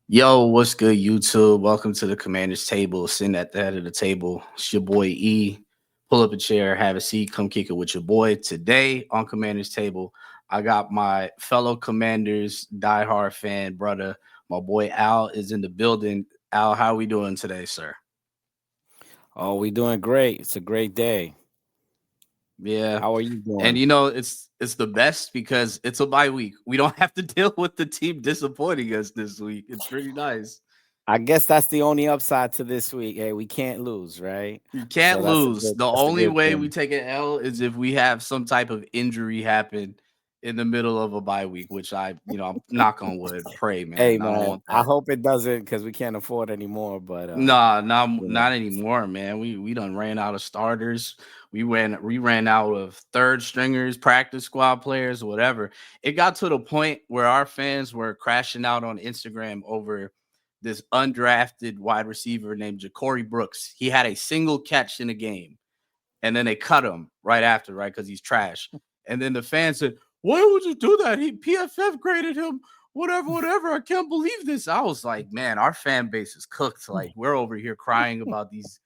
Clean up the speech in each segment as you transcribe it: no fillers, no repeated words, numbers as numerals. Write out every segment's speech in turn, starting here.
Yo, what's good, YouTube? Welcome to the Commander's Table. Sitting at the head of the table, it's your boy E. Pull up a chair, have a seat, come kick it with your boy. Today on Commander's Table, I got my fellow Commanders diehard fan brother. My boy Al is in the building. Al, how we doing today, sir? Oh, we doing great. It's a great day. Yeah, How are you and doing? it's the best because it's a bye week. We don't have to deal with the team disappointing us this week. It's pretty nice. I guess that's the only upside to this week. Hey, we can't lose, right? You So can't lose. The that's a only good way we thing. take an L is if we have some type of injury happen in the middle of a bye week, which I'm knock on wood, pray, Hey man. I don't man, want I that. hope it doesn't because we can't afford anymore. But Nah, not you know, not anymore, man. We done ran out of starters. We ran out of third stringers, practice squad players, whatever. It got to the point where our fans were crashing out on Instagram over this undrafted wide receiver named Ja'Cory Brooks. He had a single catch in a game and then they cut him right after, right? Because he's trash. And then the fans said, "Why would you do that? He PFF graded him, whatever, whatever. I can't believe this." I was like, man, our fan base is cooked. Like, we're over here crying about these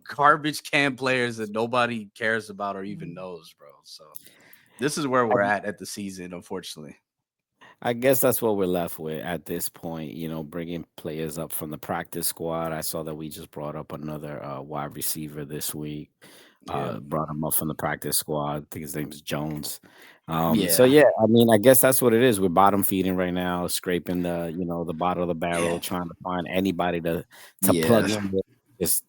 garbage can players that nobody cares about or even knows, bro. So this is where I, we're at the season, unfortunately. I guess that's what we're left with at this point. Bringing players up from the practice squad. I saw that we just brought up another wide receiver this week. Yeah. Brought him up from the practice squad. I think his name's Jones. So Yeah. yeah, I mean, I guess that's what it is. We're bottom feeding right now, scraping the bottom of the barrel, Yeah. trying to find anybody to Yeah. plug in with. Just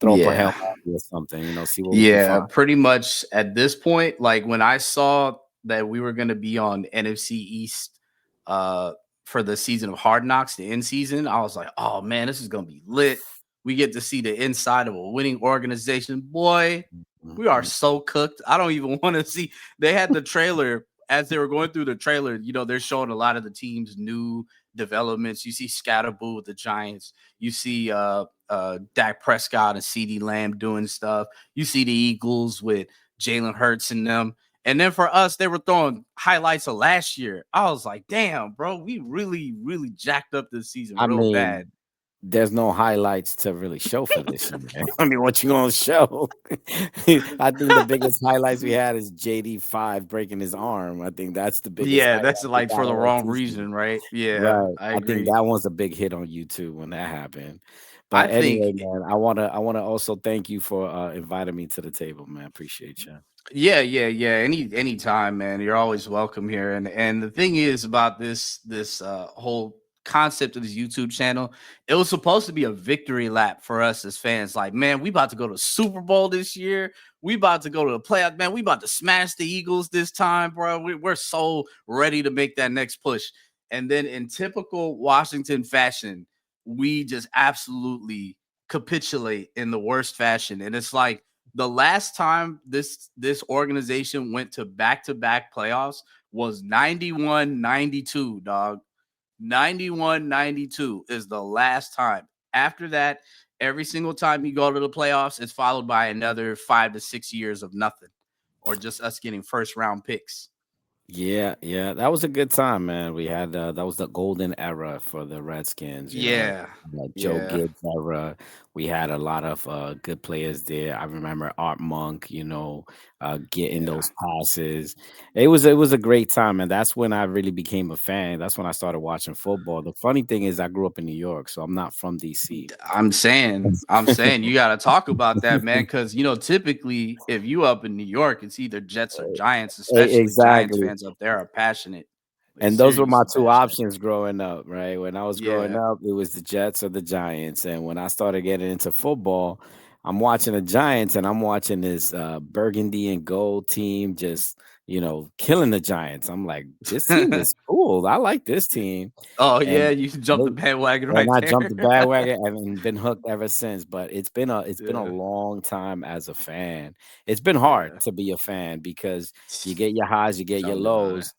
throw up a Yeah. helmet or something. See what we can Yeah, find. pretty much at this point, like when I saw that we were going to be on NFC East uh for the season of Hard Knocks, the end season, I was like, "Oh man, this is going to be lit. We get to see the inside of a winning organization." Boy, we are Mhm. so cooked. I don't even want to see. They had the trailer as they were going through the trailer, they're showing a lot of the team's new developments. You see Scatterboo with the Giants. You see Dak Prescott and CD Lamb doing stuff. You see the Eagles with Jalen Hurts and them. And then for us, they were throwing highlights of last year. I was like, damn, bro, we really, really jacked up this season I real bad. mean, there's no highlights to really show for this year. I mean, what you gonna show? I think the biggest highlights we had is JD5 breaking his arm. I think that's the biggest Yeah, highlight that's we like got for the all wrong season. reason, right? Yeah, Right. I I think agree. that one's a big hit on YouTube when that happened. I But think, anyway, man, I wanna also thank you for inviting me to the table, man. Appreciate you. yeah, yeah, yeah. Anytime, man. You're always welcome here. And the thing is about this whole concept of this YouTube channel, it was supposed to be a victory lap for us as fans. Like, man, we about to go to Super Bowl this year. We about to go to the playoff, man. We about to smash the Eagles this time, bro. We're so ready to make that next push. And then in typical Washington fashion, we just absolutely capitulate in the worst fashion. And it's like the last time this organization went to back playoffs was 91-92, dog. 91-92 is the last time. After that, every single time you go to the playoffs, it's followed by another 5 to 6 years of nothing or just us getting first round picks. Yeah, yeah, that was a good time, man. We had that was the golden era for the Redskins, Yeah. Joe Yeah. Gibbs era. We had a lot of good players there. I remember Art Monk, getting Yeah. those passes. It was a great time, and that's when I really became a fan. That's when I started watching football. The funny thing is, I grew up in New York, so I'm not from DC. I'm saying you got to talk about that, man, because typically if you up in New York, it's either Jets or Giants. Especially Giants Exactly. fans up there are passionate, like And those were my seriously 2 passionate. options growing up, right? When I was growing Yeah, up, it was the Jets or the Giants, and when I started getting into football, I'm watching the Giants and I'm watching this, burgundy and gold team just, killing the Giants. I'm like, "This team is cool. I like this team." oh yeah, And you jumped the they bandwagon and right I there. jumped the bandwagon and been hooked ever since, but it's been a Yeah, long time as a fan. It's been hard yeah. to be a fan because you get your highs, you get your Tell me about it. lows,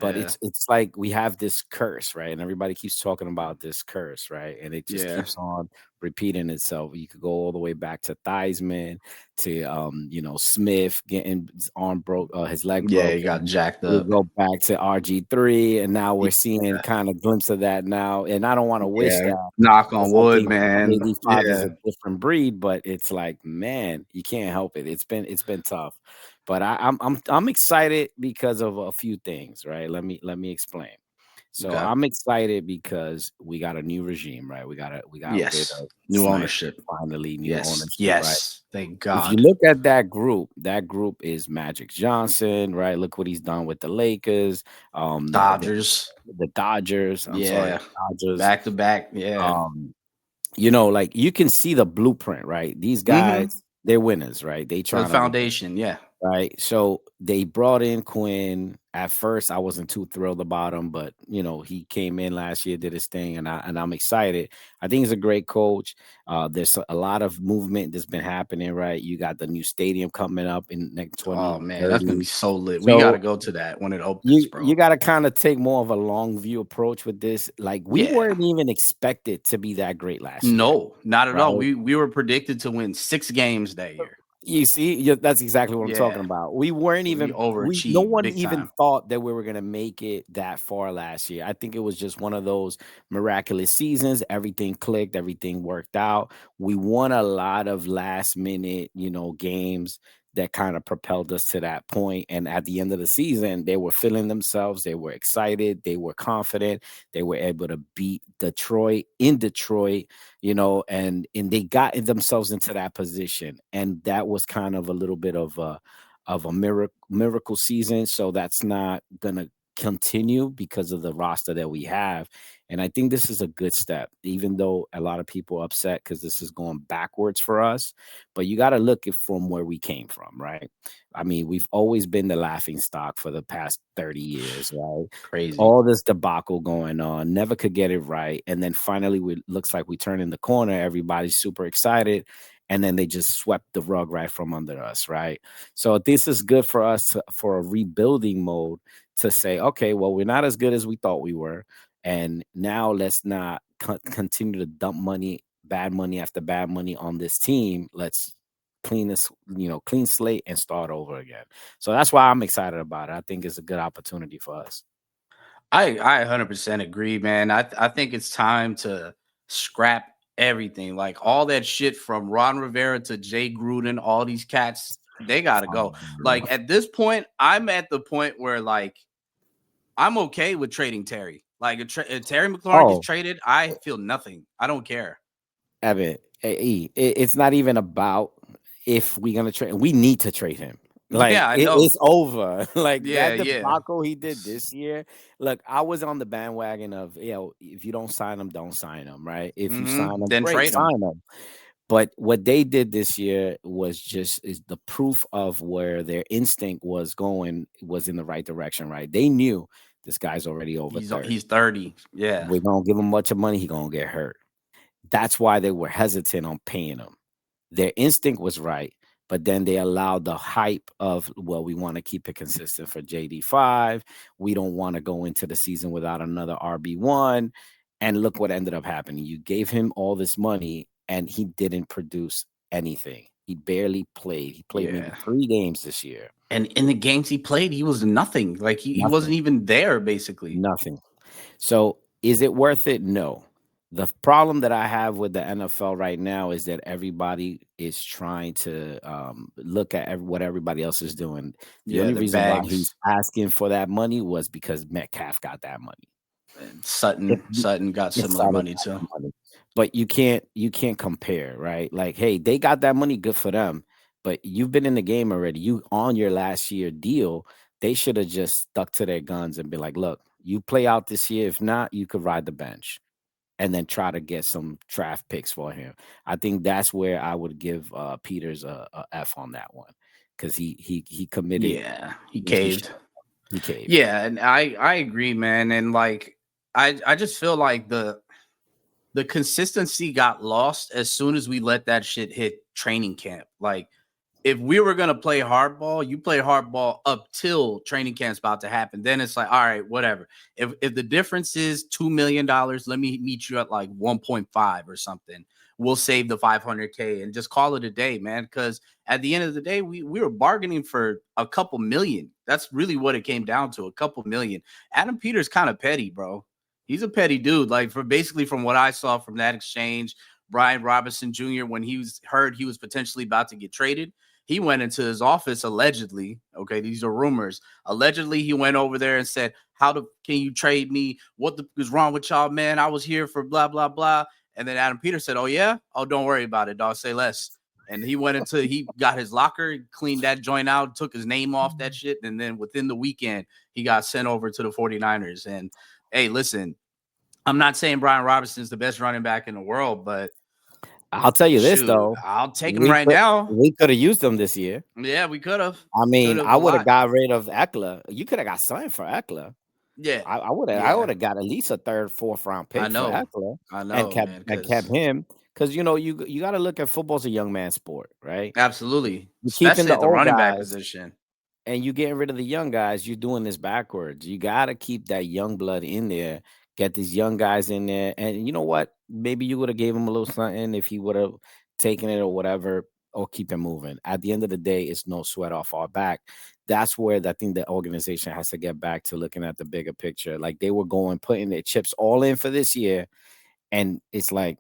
But Yeah. it's like we have this curse, right? And everybody keeps talking about this curse, right? And it just Yeah. keeps on repeating itself. You could go all the way back to Theismann, to Smith getting his arm broke, his leg Yeah, he broken. got jacked We up. go back to RG3, and now Yeah. we're seeing kind of glimpse of that now. And I don't want to wish Yeah. that, Knock on because I wood, think man. JD5 is Yeah. a different breed, but it's like, man, you can't help it. It's been tough. But I'm excited because of a few things, right? Let me explain. So Okay. I'm excited because we got a new regime, right? We got rid Yes. of New Snyder, ownership. finally new Yes. ownership, right? Yes. Thank If you God. look at that group is Magic Johnson, right? Look what he's done with the Lakers, the Dodgers. Dodgers. I'm sorry, Yeah. Dodgers. Back to back. Yeah. Um, like you can see the blueprint, right? These Mm-hmm. guys, they're winners, right? They The trying to win, foundation. Yeah. right? So they brought in Quinn. At first, I wasn't too thrilled about him, but he came in last year, did his thing, and I'm excited. I think he's a great coach. There's a lot of movement that's been happening, right? You got the new stadium coming up in next Oh man, that's gonna be 2030. so lit. We gotta So go to that when it opens, you bro. got to kind of take more of a long view approach with this. Like, we Yeah. weren't even expected to be that great last year, No, not at right? all. We were predicted to win 6 games that year. You see, yeah, that's exactly what I'm talking Yeah. about. We weren't We even no overachieved one big even time. thought that we were gonna make it that far last year. I think it was just one of those miraculous seasons. Everything clicked, everything worked out. We won a lot of last minute, games that kind of propelled us to that point. And at the end of the season, they were feeling themselves, they were excited, they were confident, they were able to beat Detroit in Detroit, and they got themselves into that position, and that was kind of a little bit of a miracle season. So that's not gonna continue because of the roster that we have. And I think this is a good step, even though a lot of people are upset because this is going backwards for us. But you got to look at from where we came from, right? I mean, we've always been the laughing stock for the past 30 years, right? Crazy. All this debacle going on, never could get it right. And then finally, we looks like we turn in the corner. Everybody's super excited. And then they just swept the rug right from under us, right? So this is good for us for a rebuilding mode, to say, okay, well, we're not as good as we thought we were. And now let's not continue to dump money, bad money after bad money on this team. Let's clean this, clean slate and start over again. So that's why I'm excited about it. I think it's a good opportunity for us. I 100% agree, man. I think it's time to scrap everything. Like all that shit from Ron Rivera to Jay Gruden, all these cats, they gotta go. Like at this point, I'm at the point where like I'm okay with trading Terry. Like if Terry McLaurin gets Oh, traded, I feel nothing. I don't care. Evan, it's not even about if we're gonna trade. We need to trade him. Like, Yeah, I know. it's over. Like Yeah, that yeah. debacle he did this year. Look, I was on the bandwagon of, if you don't sign him, don't sign him. Right? If you sign him, Then great, trade him. sign him. But what they did this year was just is the proof of where their instinct was in the right direction. Right? They knew this guy's already over He's 30. 30. Yeah. We're gonna give him much of money. He gonna get hurt. That's why they were hesitant on paying him. Their instinct was right, but then they allowed the hype of, well, we want to keep it consistent for JD5. We don't want to go into the season without another RB1. And look what ended up happening. You gave him all this money and he didn't produce anything. He barely played. He played maybe Yeah. 3 games this year. And in the games he played, he was nothing. Like he Nothing. wasn't even there, basically. Nothing. So is it worth it? No. The problem that I have with the NFL right now is that everybody is trying to look at what everybody else is doing. The Yeah, only the reason why he's bags. asking for that money was because Metcalf got that money. And If Sutton got if similar Salah money got too. the money. But you can't compare, right? Like, hey, they got that money, good for them. But you've been in the game already. You on your last year deal. They should have just stuck to their guns and be like, look, you play out this year. If not, you could ride the bench and then try to get some draft picks for him. I think that's where I would give Peters a F on that one, because he committed. Yeah, he He should- caved. he caved. Yeah, and I agree, man. And like I just feel like the consistency got lost as soon as we let that shit hit training camp. Like if we were gonna play hardball, you play hardball up till training camp's about to happen. Then it's like, all right, whatever. If the difference is $2 million, let me meet you at like 1.5 or something. We'll save the 500K and just call it a day, man. Because at the end of the day, we were bargaining for a couple million. That's really what it came down to, a couple million. Adam Peters kind of petty, bro. He's a petty dude. Like from what I saw from that exchange, Brian Robinson Jr., when he was heard he was potentially about to get traded, he went into his office allegedly. Okay, these are rumors. Allegedly, he went over there and said, can you trade me? What is wrong with y'all, man? I was here for blah blah blah." And then Adam Peters said, "Oh yeah, oh don't worry about it, dog. Say less." And he got his locker, cleaned that joint out, took his name off that shit, and then within the weekend, he got sent over to the 49ers. And hey, listen, I'm not saying Brian Robinson is the best running back in the world, but I'll tell you this shoot, though, I'll take him right now. we could have used them this year. Yeah, we could have. I mean, Could I have a would have lot. got rid of Eckler. You could have got signed for Eckler. Yeah. I would have. I Yeah. would have got at least a third, fourth round pick I for know. Eckler I and know, kept man. him because you know you got to look at football's a young man sport, right? Absolutely. You're keeping Especially the at the old running back guys position. and you getting rid of the young guys. You're doing this backwards. You got to keep that young blood in there. Get these young guys in there, and you know what? Maybe you would have gave him a little something if he would have taken it or whatever, or keep it moving. At the end of the day, it's no sweat off our back. That's where I think the organization has to get back to looking at the bigger picture. Like they were putting their chips all in for this year, and it's like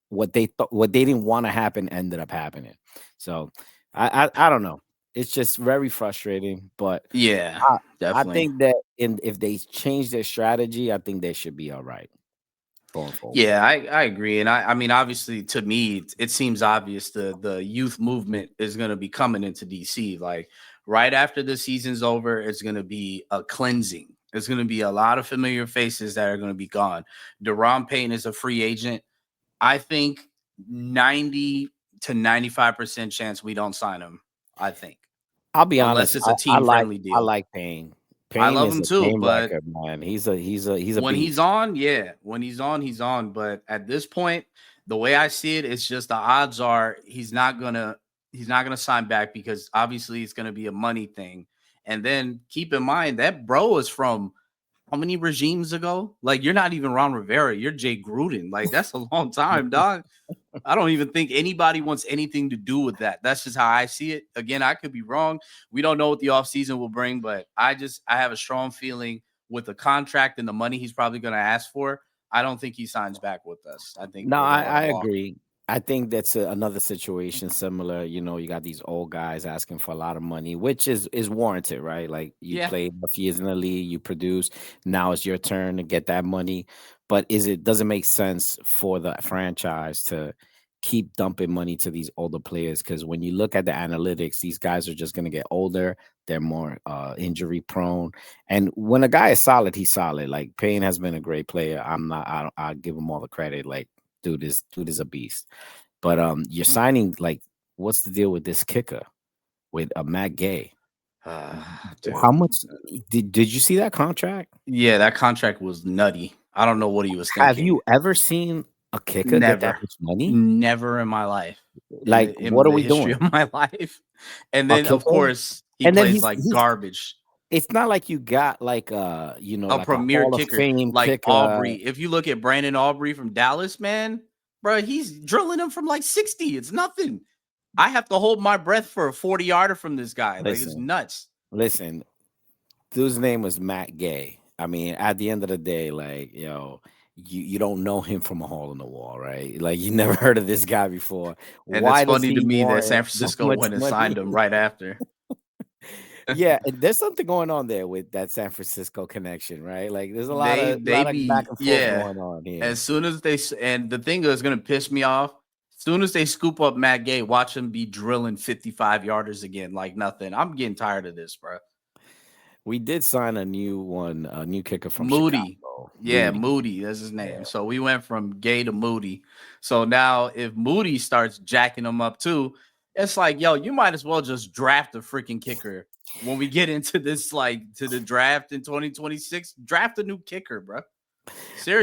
what they thought, what they didn't want to happen ended up happening. So I don't know. It's just very frustrating, but Yeah, I, I definitely. think that if they change their strategy, I think they should be all right going forward. Yeah, I agree. And I mean, obviously, to me, it seems obvious the youth movement is going to be coming into DC. Like right after the season's over, it's going to be a cleansing. There's going to be a lot of familiar faces that are going to be gone. Deron Payne is a free agent. I think 90 to 95% chance we don't sign him. I think, I'll be unless honest. it's a I team like friendly I deal. like Payne. I Payne love is him a too, game but wrecker, man. He's a when he's beast. on, yeah, when he's on, he's on. But at this point, the way I see it, it's just the odds are he's not gonna sign back because obviously it's gonna be a money thing. And then keep in mind that bro is from how many regimes ago? Like you're not even Ron Rivera, you're Jay Gruden. Like that's a long time, dog. I don't even think anybody wants anything to do with that. That's just how I see it. Again, I could be wrong. We don't know what the offseason will bring, but I have a strong feeling with the contract and the money he's probably going to ask for. I don't think he signs back with us. I think No, we're going to I walk. agree. I think that's another situation similar. You know, you got these old guys asking for a lot of money, which is warranted, right? Like you Yeah. played enough years in the league, you produce. Now it's your turn to get that money. But doesn't make sense for the franchise to keep dumping money to these older players? Because when you look at the analytics, these guys are just going to get older. They're more injury prone. And when a guy is solid, he's solid. Like Payne has been a great player. I'm not. I give him all the credit. Like dude is a beast. But you're signing like, what's the deal with this kicker with Matt Gay? How Dude. much did you see that contract? Yeah, that contract was nutty. I don't know what he was Have thinking. you ever seen a kicker get that Never. much money? Never in my life. In Like, the in what are the we history doing? of my life. And A then of kicker? course he And then plays he's like he's garbage. it's not like you got like A like a premier Hall of kicker Fame like kicker. Aubrey. If you look at Brandon Aubrey from Dallas, man, bro, he's drilling him from like 60. It's nothing. I have to hold my breath for a 40-yarder from this guy. Like it's Listen, nuts. listen. Dude's name was Matt Gay. I mean, at the end of the day, like, you don't know him from a hole in the wall, right? Like you never heard of this guy before. And it's Why does funny to he me that want San so Francisco much went and signed money? him right after. Yeah, and there's something going on there with that San Francisco connection, right? Like there's a lot they of they back be and forth yeah. going on here. As soon as and the thing that's gonna piss me off, as soon as they scoop up Matt Gay, watch him be drilling 55 yarders again like nothing. I'm getting tired of this, bro. We did sign a new one, a new kicker from Moody. Chicago, Yeah, Moody. Moody. That's his Yeah. name. So we went from Gay to Moody. So now if Moody starts jacking them up too, it's like, yo, you might as well just draft a freaking kicker when we get into this, like to the draft in 2026. Draft a new kicker, bro.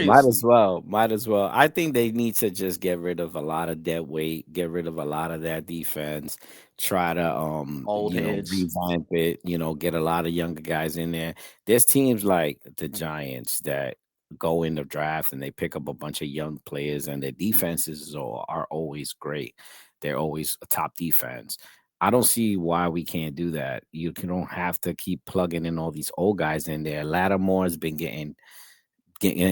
Might as Seriously, well. Might as well. I think they need to just get rid of a lot of dead weight, get rid of a lot of that defense, try to old heads. revamp it, get a lot of younger guys in there. There's teams like the Giants that go in the draft and they pick up a bunch of young players and their defenses are always great. They're always a top defense. I don't see why we can't do that. Don't have to keep plugging in all these old guys in there. Lattimore's been getting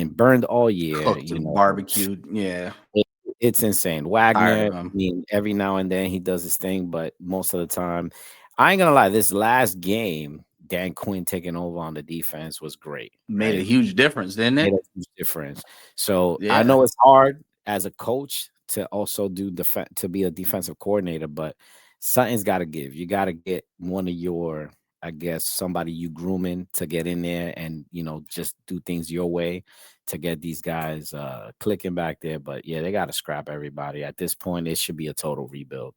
burned all year. Cooked and barbecued. Yeah, It, it's insane. tired Wagner, of I him. mean, every now and then he does his thing, but most of the time, I ain't gonna lie. This last game, Dan Quinn taking over on the defense was great, Made a right? huge difference, didn't Made it? a huge difference. So I Yeah. know it's hard as a coach to also to be a defensive coordinator, but something's got to give. You got to get one of your, I guess, somebody you grooming to get in there and just do things your way to get these guys clicking back there. But yeah, they got to scrap everybody at this point. It should be a total rebuild.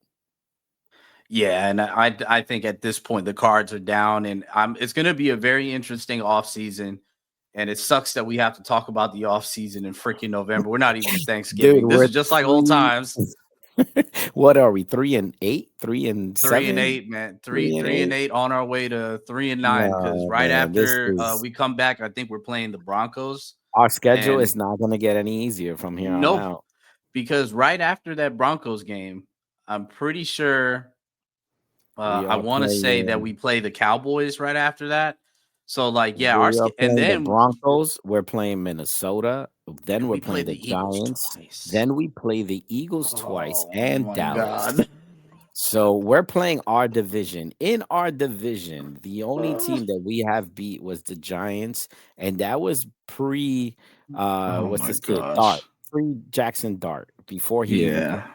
Yeah, and I think at this point the cards are down, and it's going to be a very interesting offseason. And it sucks that we have to talk about the offseason in freaking November. We're not even to Dude, Thanksgiving. This we're is just like old three. times. What are we? 3-8, 3-7, 3-8, man. Three, three and three and eight. eight on our way to 3-9. Because No, right man, this after is we come back, I think we're playing the Broncos. our schedule And is not going to get any easier from here on nope, out. because right after that Broncos game, I'm pretty sure We I are want to say that playing. we play the Cowboys right after that. So like, yeah, We are and playing the then Broncos. We're playing Minnesota. Then we're we play playing the the Eagles Giants. twice. Then we play the Eagles twice Oh and my Dallas. god. So we're playing our division. In our division, the only team that we have beat was the Giants, and that was pre Oh what's my this kid? Dart. gosh. Pre Jackson Dart before he even played. Yeah.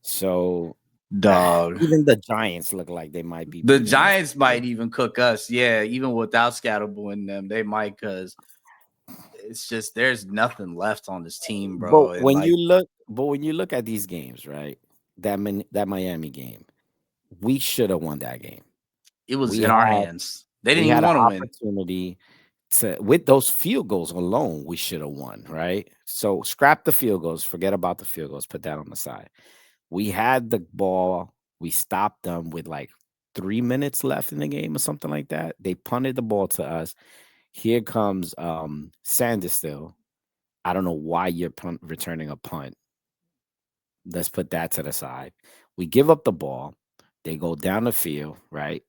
So Dog. even the Giants look like they might be The beating us. Giants might even cook us. Yeah, even without Scatterable in them, they might because it's just there's nothing left on this team, But bro. And when like you look at these games, right? That Miami game, we should have won that game. it was We in our had hands. They we didn't even had an want to win. opportunity to with those field goals alone, we should have won, right? So scrap the field goals, forget about the field goals, put that on the side. We had the ball, we stopped them with like 3 minutes left in the game or something like that. They punted the ball to us. Here comes Sanderstill. I don't know why you're returning a punt. Let's put that to the side. We give up the ball. They go down the field, right?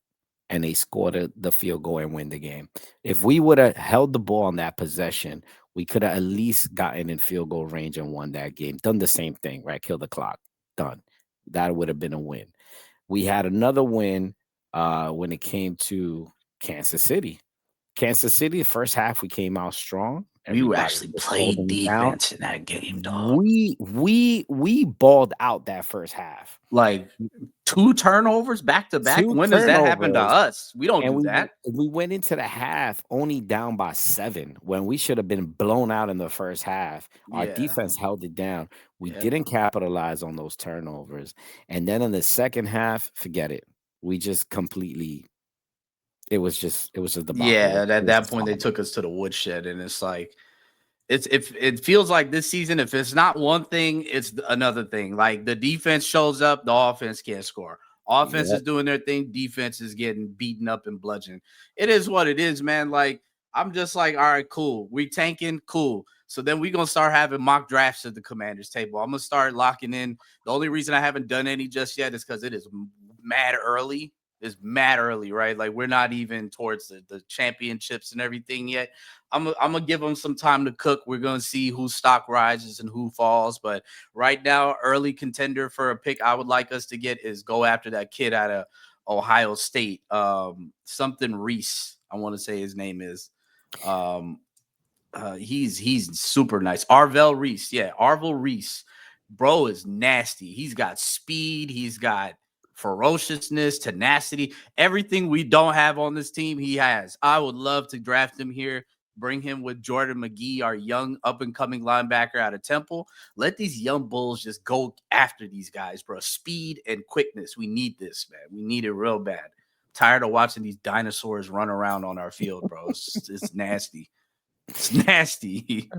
And they score the field goal and win the game. If we would have held the ball on that possession, we could have at least gotten in field goal range and won that game. Done the same thing, right? Kill the clock. Done. That would have been a win. We had another win when it came to Kansas City. Kansas City, the first half, we came out strong. We Everybody actually was played holding it down. defense in that game, dog. We balled out that first half. Like 2 turnovers back to back. Two When does that happen to turnovers, us? We don't and do that. we went into the half only down by 7 when we should have been blown out in the first half. Our Yeah. defense held it down. We Yep. didn't capitalize on those turnovers, and then in the second half, forget it. We just completely. It was a debacle. Yeah. It At was that just point, they horrible. took us to the woodshed, and it's like it's if it feels like this season, if it's not one thing, it's another thing. Like the defense shows up, the offense can't score. Offense Yeah. is doing their thing, defense is getting beaten up and bludgeoned. It is what it is, man. Like I'm just like, all right, cool. We tanking, cool. So then we're gonna start having mock drafts at the commanders table. I'm gonna start locking in. The only reason I haven't done any just yet is because it is mad early. It's mad early, right? Like we're not even towards the championships and everything yet. I'm gonna give them some time to cook. We're gonna see whose stock rises and who falls. But right now, early contender for a pick I would like us to get is go after that kid out of Ohio State. Something Reese, I want to say his name is. Um, he's super nice. Arvell Reese, yeah, Arvell Reese, bro is nasty. He's got speed. He's got ferociousness, tenacity, everything we don't have on this team. He has. I would love to draft him here. Bring him with Jordan McGee, our young up and coming linebacker out of Temple. Let these young bulls just go after these guys, bro. Speed and quickness. We need this, man. We need it real bad. Tired of watching these dinosaurs run around on our field, bro. It's nasty. It's nasty.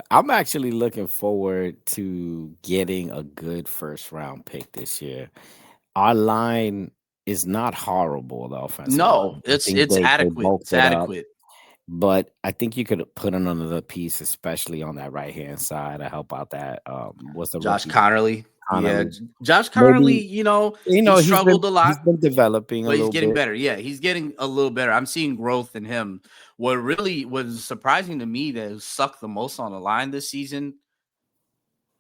I'm actually looking forward to getting a good first round pick this year. Our line is not horrible, the offensive No, line. I it's think it's they adequate. bulked It's it up, adequate. but I think you could put in another piece, especially on that right hand side, to help out that. What's the Josh rookie Connerly. Yeah, Connolly? Josh Connerly, Maybe you know, you he know struggled a lot, he's been developing a but he's little getting bit. better. Yeah, he's getting a little better. I'm seeing growth in him. What really was surprising to me that sucked the most on the line this season,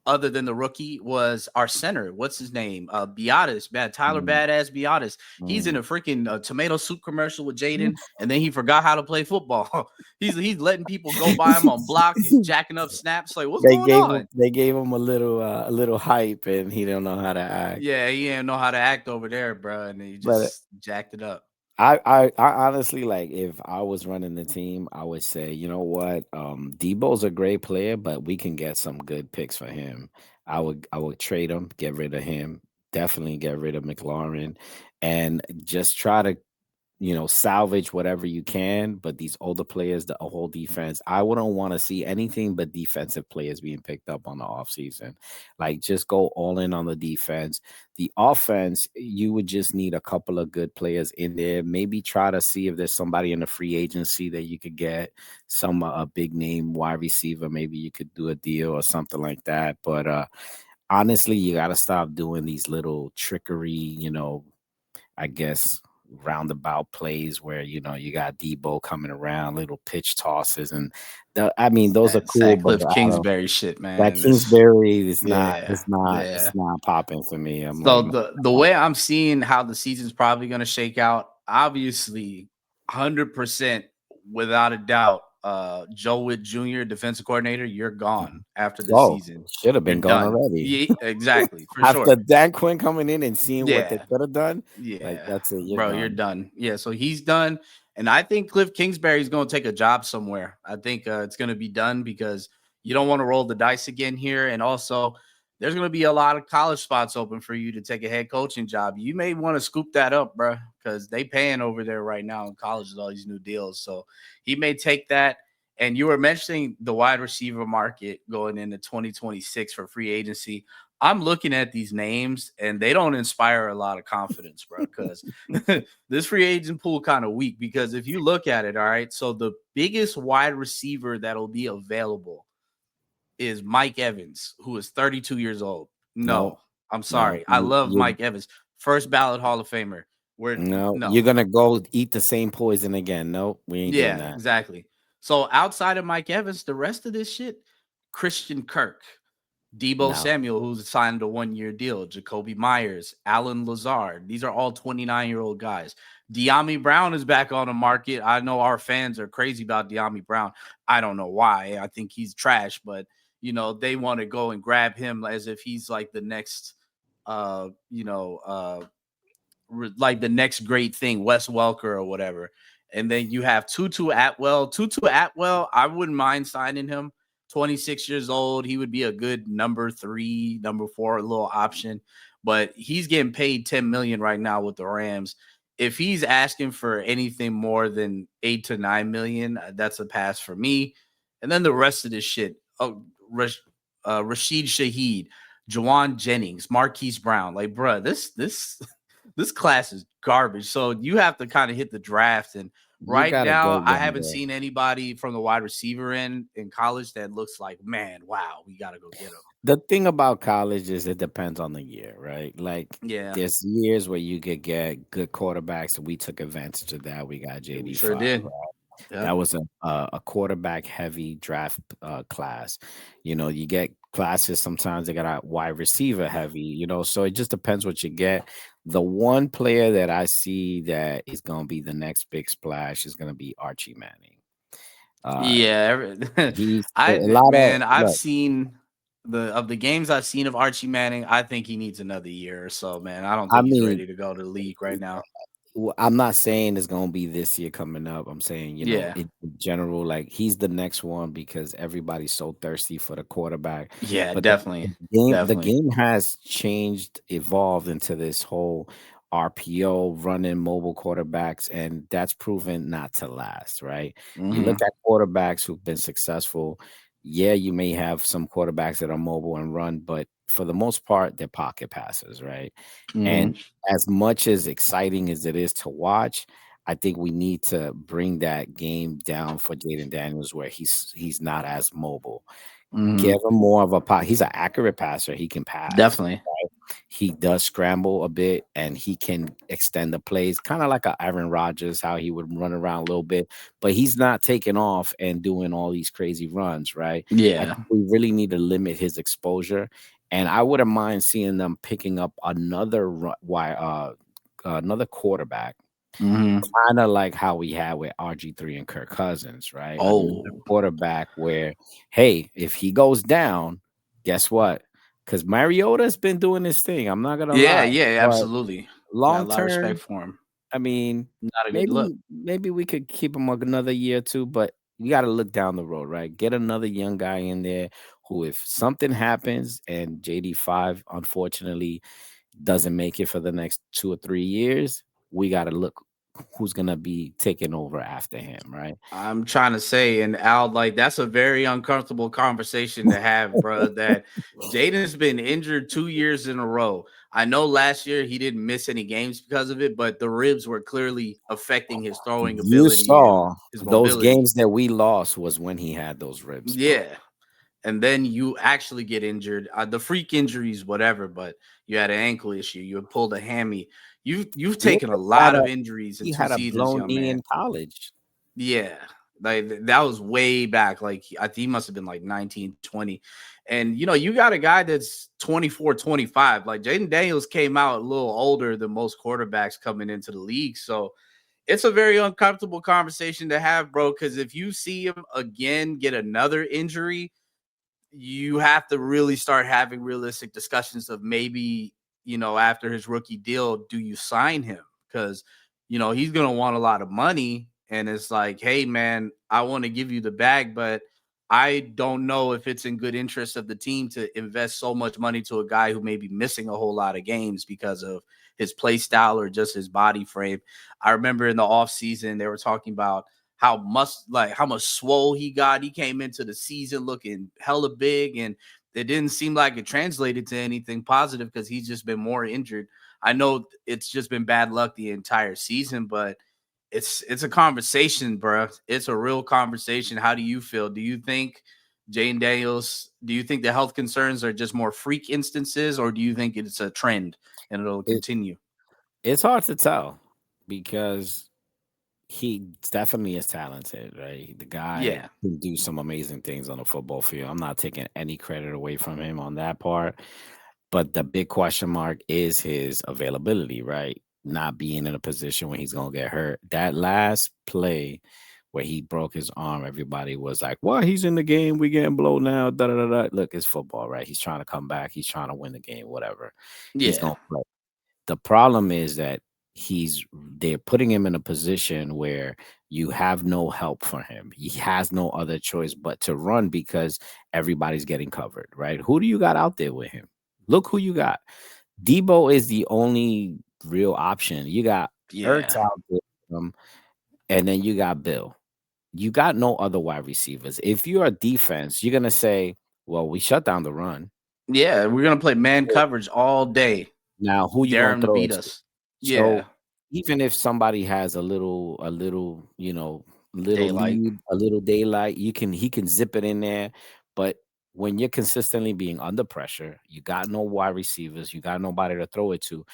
other than the rookie, was our center. What's his name? Biotis, man, Tyler Mm, Badass Biotis. He's in mm. a freaking tomato soup commercial with Jaden, and then he forgot how to play football. he's letting people go by him on block and jacking up snaps. Like, what's going on? They gave him a little hype, and he don't know how to act. Yeah, he didn't know how to act over there, bro, and he But just jacked it up. I honestly, like, if I was running the team, I would say, you know what, Debo's a great player, but we can get some good picks for him. I would trade him, get rid of him, definitely get rid of McLaurin, and just try to, salvage whatever you can. But these older players, the whole defense, I wouldn't want to see anything but defensive players being picked up on the offseason. Like, just go all in on the defense. The offense, you would just need a couple of good players in there. Maybe try to see if there's somebody in the free agency that you could get, some a big name wide receiver. Maybe you could do a deal or something like that. But honestly, you got to stop doing these little trickery, I guess, roundabout plays where you got Debo coming around, little pitch tosses, and I mean those are It's cool, that but Cliff I don't. Kingsbury shit, That man. This, Kingsbury is not. yeah, It's yeah. not popping for me. I'm like, So no. the way I'm seeing how the season's probably going to shake out, obviously, 100% without a doubt, Joe Witt Jr., defensive coordinator, you're gone after the Oh, season. should have You're been gone done. already. Yeah, exactly, for sure. After Dan Quinn coming in and seeing what they Yeah, could have done, like, yeah, that's it. You're bro, you're done. done. Yeah, so he's done, and I think Cliff Kingsbury's going to take a job somewhere. I think it's going to be done because you don't want to roll the dice again here, and also there's going to be a lot of college spots open for you to take a head coaching job. You may want to scoop that up, bro, because they paying over there right now in college with all these new deals. So he may take that. And you were mentioning the wide receiver market going into 2026 for free agency. I'm looking at these names and they don't inspire a lot of confidence, bro, because this free agent pool kind of weak. Because if you look at it, all right, so the biggest wide receiver that'll be available is Mike Evans, who is 32 years old. No, No, I'm no, sorry. I love you Mike Evans, first ballot Hall of Famer. We're no, you're no, gonna go eat the same poison again. No, we ain't doing yeah, that. exactly. So outside of Mike Evans, the rest of this shit, Christian Kirk, Debo No, Samuel, who's signed a 1 year deal, Jacoby Myers, Alan Lazard. These are all 29-year-old guys. De'Ami Brown is back on the market. I know our fans are crazy about De'Ami Brown. I don't know why. I think he's trash, but they want to go and grab him as if he's like the next uh, you know, uh like the next great thing, Wes Welker or whatever. And then you have Tutu Atwell. Tutu Atwell, I wouldn't mind signing him. 26 years old. He would be a good number 3, number 4 little option. But he's getting paid 10 million right now with the Rams. If he's asking for anything more than 8 to 9 million, that's a pass for me. And then the rest of this shit. Oh, Rashid Shaheed, Jawan Jennings, Marquise Brown. Like, bruh, this class is garbage. So you have to kind of hit the draft. And you right gotta now, get I haven't younger. seen anybody from the wide receiver end in college that looks like, man, wow, we got to go get him. The thing about college is it depends on the year, right? Like, Yeah, there's years where you could get good quarterbacks, and we took advantage of that. We got yeah, we JD sure 5. did. That Yep. was a quarterback heavy draft class. You get classes sometimes they got a wide receiver heavy. So it just depends what you get. The one player that I see that is going to be the next big splash is going to be Archie Manning. Uh, Yeah, he's a I lot of man, I've look. seen the games I've seen of Archie Manning. I think he needs another year or so, man. I don't I think he's mean, ready to go to the league right now. I'm not saying it's gonna be this year coming up. I'm saying, Yeah, in general, like, he's the next one because everybody's so thirsty for the quarterback. yeah, But the definitely, game, the definitely. game has changed, evolved into this whole. RPO, running mobile quarterbacks, and that's proven not to last, right? You look Hmm. at quarterbacks who've been successful. Yeah, you may have some quarterbacks that are mobile and run, but for the most part, they're pocket passes, right? Hmm. And as much as exciting as it is to watch, I think we need to bring that game down for Jaden Daniels where he's not as mobile. Hmm. Give him more of a pot. He's an accurate passer. He can pass. Definitely. He does scramble a bit and he can extend the plays, kind of like a Aaron Rodgers, how he would run around a little bit, but he's not taking off and doing all these crazy runs, right? I Yeah. think we really need to limit his exposure. And I wouldn't mind seeing them picking up another quarterback, Hmm. kind of like how we had with RG3 and Kirk Cousins, right? Another Oh, quarterback where, hey, if he goes down, guess what? Because Mariota's been doing this thing. I'm not gonna yeah, lie, yeah, but absolutely. Got a long lot of respect term, for him. I mean, Not a good look. maybe we could keep him another year or two, but you got to look down the road, right? Get another young guy in there who, if something happens and JD5 unfortunately doesn't make it for the next 2 or 3 years, we got to look who's gonna be taking over after him, right? I'm trying to say, and Al, like that's a very uncomfortable conversation to have, bro. That Jaden's been injured 2 years in a row. I know last year he didn't miss any games because of it, but the ribs were clearly affecting his throwing You ability and saw his those mobility. games that we lost was when he had those ribs, bro. Yeah, and then you actually get injured. The freak injuries, whatever, but you had an ankle issue. You had pulled a hammy. You've He taken a had lot a of injuries in he two had a seasons, blown young knee man. in college. Yeah. Like that was way back. Like I think he must have been like 19, 20. And you got a guy that's 24, 25. Like Jaden Daniels came out a little older than most quarterbacks coming into the league. So it's a very uncomfortable conversation to have, bro. Because if you see him again get another injury, you have to really start having realistic discussions of maybe, after his rookie deal, do you sign him? Because, he's going to want a lot of money. And it's like, hey, man, I want to give you the bag, but I don't know if it's in good interest of the team to invest so much money to a guy who may be missing a whole lot of games because of his play style or just his body frame. I remember in the offseason, they were talking about how much swole he got. He came into the season looking hella big, and it didn't seem like it translated to anything positive because he's just been more injured. I know it's just been bad luck the entire season, but it's a conversation, bro. It's a real conversation. How do you feel? Do you think Jane Daniels? Do you think the health concerns are just more freak instances, or do you think it's a trend and it'll It, continue? it's hard to tell because he definitely is talented, right? The guy Yeah, can do some amazing things on the football field. I'm not taking any credit away from him on that part. But the big question mark is his availability, right? Not being in a position when he's gonna get hurt. That last play where he broke his arm, everybody was like, "Well, he's in the game. We getting blown now." Da, da, da, da. Look, it's football, right? He's trying to come back. He's trying to win the game. Whatever. He's yeah, gonna play. The problem is that they're putting him in a position where you have no help for him. He has no other choice but to run because everybody's getting covered, right? Who do you got out there with him? Look who you got. Debo is the only real option. You got Ertz yeah, out there, and then you got Bill. You got no other wide receivers. If you're a defense, you're gonna say, "Well, we shut down the run. yeah. We're gonna play man coverage all day. Now, who you Dare gonna him to throw beat it to?" us. So Yeah, even if somebody has little daylight. lead, a little daylight, he can zip it in there. But when you're consistently being under pressure, you got no wide receivers, you got nobody to throw it to.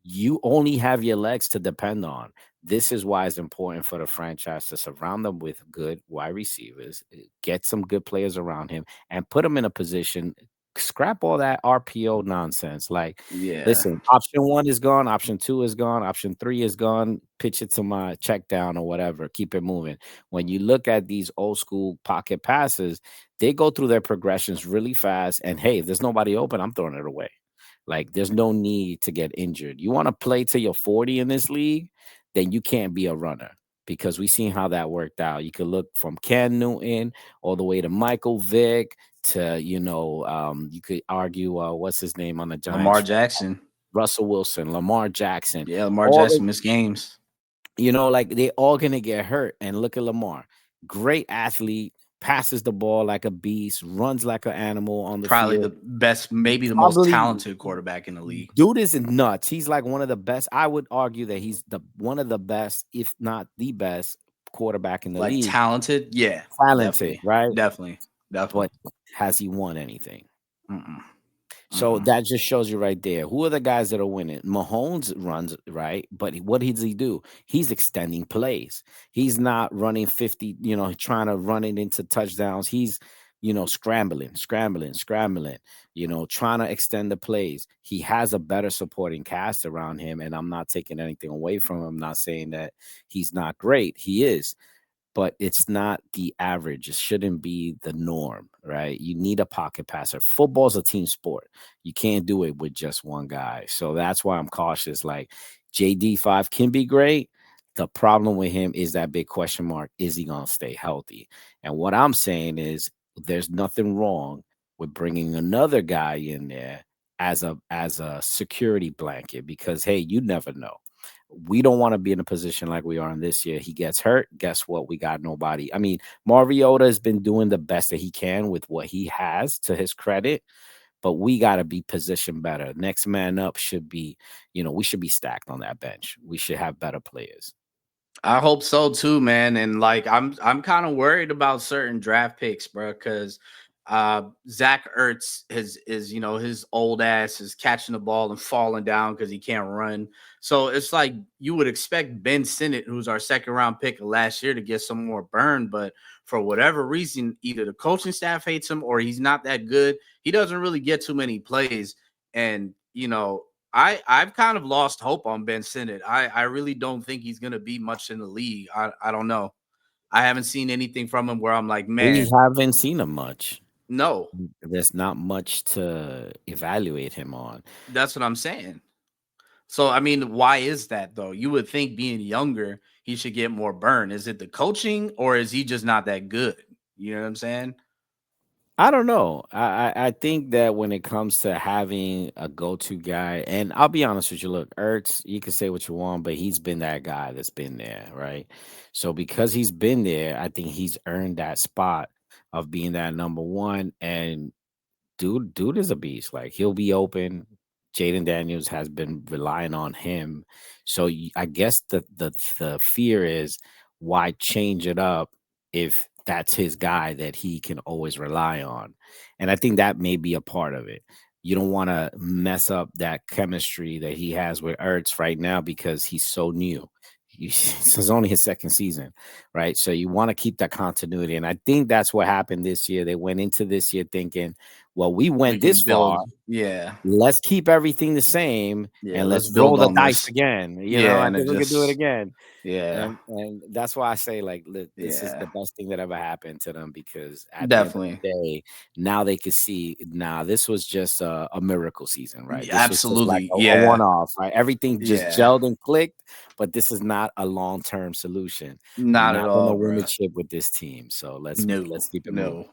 You only have your legs to depend on. This is why it's important for the franchise to surround them with good wide receivers, get some good players around him, and put him in a position. Scrap all that RPO nonsense. Like, Yeah, listen, option one is gone, option two is gone, option three is gone. Pitch it to my check down or whatever. Keep it moving. When you look at these old school pocket passes, they go through their progressions really fast. And hey, if there's nobody open, I'm throwing it away. Like, there's no need to get injured. You want to play till you're 40 in this league, then you can't be a runner because we seen how that worked out. You could look from Ken Newton all the way to Michael Vick to, you could argue, what's his name on the Lamar Giants? Jackson. Russell Wilson, Lamar Jackson, Yeah, Lamar all the Jackson missed games. like they all gonna get hurt. And look at Lamar, great athlete, passes the ball like a beast, runs like an animal on the Probably the field. best, maybe the most Probably talented quarterback in the league. dude is nuts. He's like one of the best. I would argue that he's the one of the best, if not the best quarterback in the Like league. talented, yeah, Talented, definitely, right? definitely, definitely. But has he won anything? Mm-mm, So mm-mm. that just shows you right there. Who are the guys that are winning? Mahomes runs right, but what does he do? He's extending plays. He's not running 50, trying to run it into touchdowns. He's, scrambling, trying to extend the plays. He has a better supporting cast around him, and I'm not taking anything away from him. I'm not saying that he's not great. He is, but it's not the average. It shouldn't be the norm, right? You need a pocket passer. Football's a team sport. You can't do it with just one guy. So that's why I'm cautious. Like JD5 can be great. The problem with him is that big question mark. Is he going to stay healthy? And what I'm saying is there's nothing wrong with bringing another guy in there as a security blanket, because hey, you never know. We don't want to be in a position like we are in this year. He gets hurt. Guess what? We got nobody. I mean, Mariota has been doing the best that he can with what he has, to his credit, but we got to be positioned better. Next man up should be, we should be stacked on that bench. We should have better players. I hope so too, man. And like I'm kind of worried about certain draft picks, bro, because Zach Ertz is his old ass is catching the ball and falling down because he can't run. So it's like you would expect Ben Sinnott, who's our second round pick of last year, to get some more burn, but for whatever reason, either the coaching staff hates him or he's not that good. He doesn't really get too many plays, and I've kind of lost hope on Ben Sinnott. I really don't think he's gonna be much in the league. I don't know. I haven't seen anything from him where I'm like, We man, haven't seen him much. no. There's not much to evaluate him on. That's what I'm saying. So I mean, why is that though? You would think being younger, he should get more burn. Is it the coaching or is he just not that good? You know what I'm saying? I don't know. I think that when it comes to having a go-to guy, and I'll be honest with you, look, Ertz, you can say what you want, but he's been that guy that's been there, right? So because he's been there, I think he's earned that spot of being that number one. And dude is a beast. Like he'll be open. Jaden Daniels has been relying on him. So I guess the fear is, why change it up if that's his guy that he can always rely on? And I think that may be a part of it. You don't want to mess up that chemistry that he has with Ertz right now because he's so new. This is only his second season, right? So you want to keep that continuity. And I think that's what happened this year. They went into this year thinking, well, we We went can this far. build. Yeah. Let's keep everything the same Yeah. and Let's let's roll build the on dice this. again. Yeah. I And it think we could do it just, again. yeah. And that's why I say, like, this is the Yeah. best thing that ever happened to them, because at the end of Definitely. the day, now they can see, now this was just a miracle season, right? This was just like Absolutely. a Yeah. one-off, right? Everything just Yeah. gelled and clicked, but this is not a long-term solution. You're Not not at gonna all, win the bro. chip with this team. So No, let's keep it moving. no.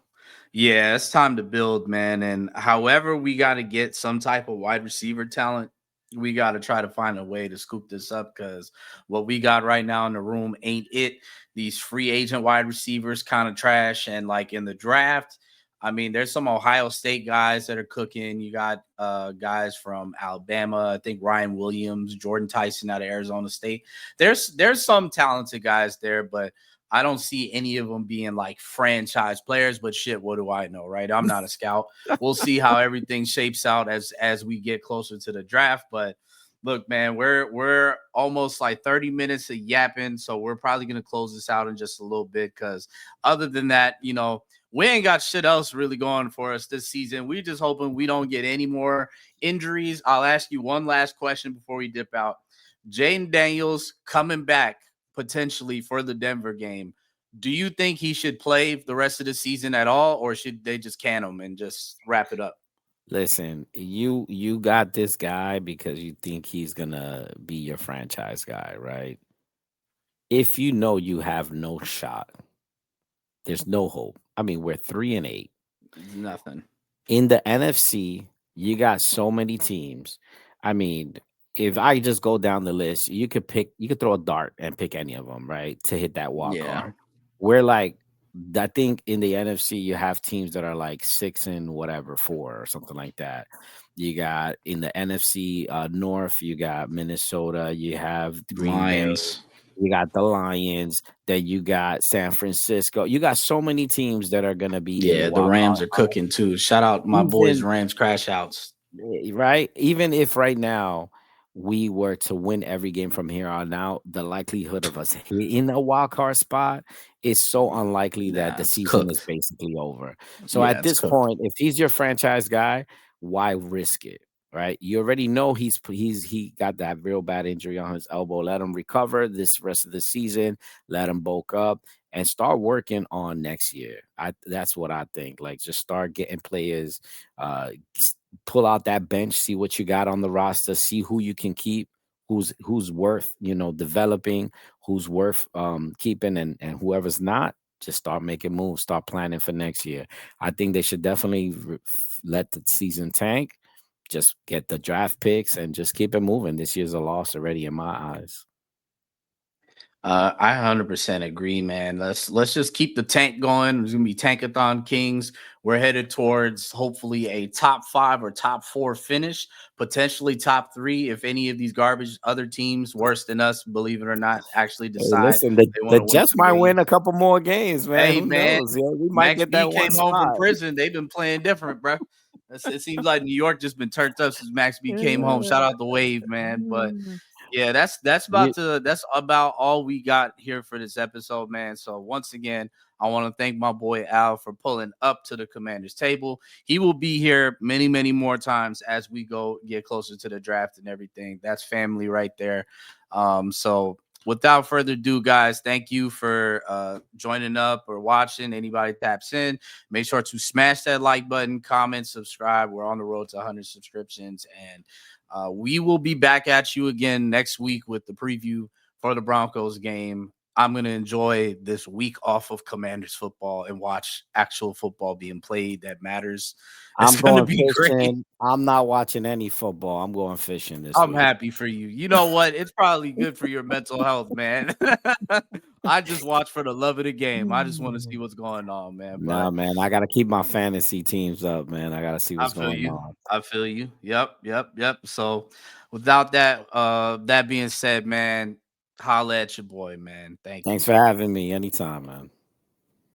Yeah, it's time to build, man. And however we got to get some type of wide receiver talent, we got to try to find a way to scoop this up because what we got right now in the room ain't it. These free agent wide receivers kind of trash. And like in the draft, I mean, there's some Ohio State guys that are cooking. You got guys from Alabama, I think Ryan Williams, Jordan Tyson out of Arizona State. There's some talented guys there, but I don't see any of them being like franchise players, but shit, what do I know, right? I'm not a scout. We'll see how everything shapes out as we get closer to the draft. But look, man, we're almost like 30 minutes of yapping, so we're probably gonna close this out in just a little bit because other than that, we ain't got shit else really going for us this season. We just hoping we don't get any more injuries. I'll ask you one last question before we dip out. Jaden Daniels coming back potentially for the Denver game. Do you think he should play the rest of the season at all, or should they just can him and just wrap it up? Listen, you got this guy because you think he's gonna be your franchise guy, right? If you know you have no shot, there's no hope. I mean, we're 3-8. It's nothing. In the NFC, you got so many teams. I mean, if I just go down the list, you could throw a dart and pick any of them, right, to hit that wild Yeah, card. We're like, I think in the NFC you have teams that are like 6 and whatever 4 or something like that. You got in the NFC North, you got Minnesota, you have Green Bay, Lions. you got the Lions, then you got San Francisco. You got so many teams that are gonna be in the Yeah, the wild Rams card are hunt. cooking too. Shout out my boys, Even Rams crash outs. right? Even if right now we were to win every game from here on out, the likelihood of us hitting a wild card spot is so unlikely that Nah, the it's season is cooked. basically over. So Yeah, at it's this cooked. point, if he's your franchise guy, why risk it? Right? You already know he got that real bad injury on his elbow. Let him recover this rest of the season. Let him bulk up and start working on next year. That's what I think. Like just start getting players, uh, pull out that bench, see what you got on the roster, see who you can keep, who's worth, developing, who's worth keeping, and whoever's not, just start making moves, start planning for next year. I think they should definitely let the season tank, just get the draft picks and just keep it moving. This year's a loss already in my eyes. I 100% agree, man. Let's just keep the tank going. There's gonna be Tankathon Kings. We're headed towards hopefully a top 5 or top 4 finish, potentially top 3 if any of these garbage other teams worse than us, believe it or not, actually Hey, decide listen, the, they want the to win Jets some might win games. a couple more games, man. Hey, Who man, knows? Yeah, we might Max get B that one came home from spot. prison. They've been playing different, bro. It seems like New York just been turned up since Max B came home. Shout out the Wave, man. But yeah, You, that's about all we got here for this episode, man. So once again, I want to thank my boy Al for pulling up to the Commanders table. He will be here many, many more times as we go get closer to the draft and everything. That's family right there. So without further ado, guys, thank you for joining up or watching. Anybody taps in, make sure to smash that like button, comment, subscribe. We're on the road to 100 subscriptions, and we will be back at you again next week with the preview for the Broncos game. I'm going to enjoy this week off of Commanders football and watch actual football being played that matters. It's I'm going to going be great. fishing. I'm not watching any football. I'm going fishing this I'm week. happy for you. You know what? It's probably good for your mental health, man. I just watch for the love of the game. I just want to see what's going on, man. Nah, But man, I gotta keep my fantasy teams up, man. I gotta see I what's feel going you. on. I feel you. Yep, yep, yep. So without that being said, man, holla at your boy, man. Thank Thanks you. for having me anytime, man.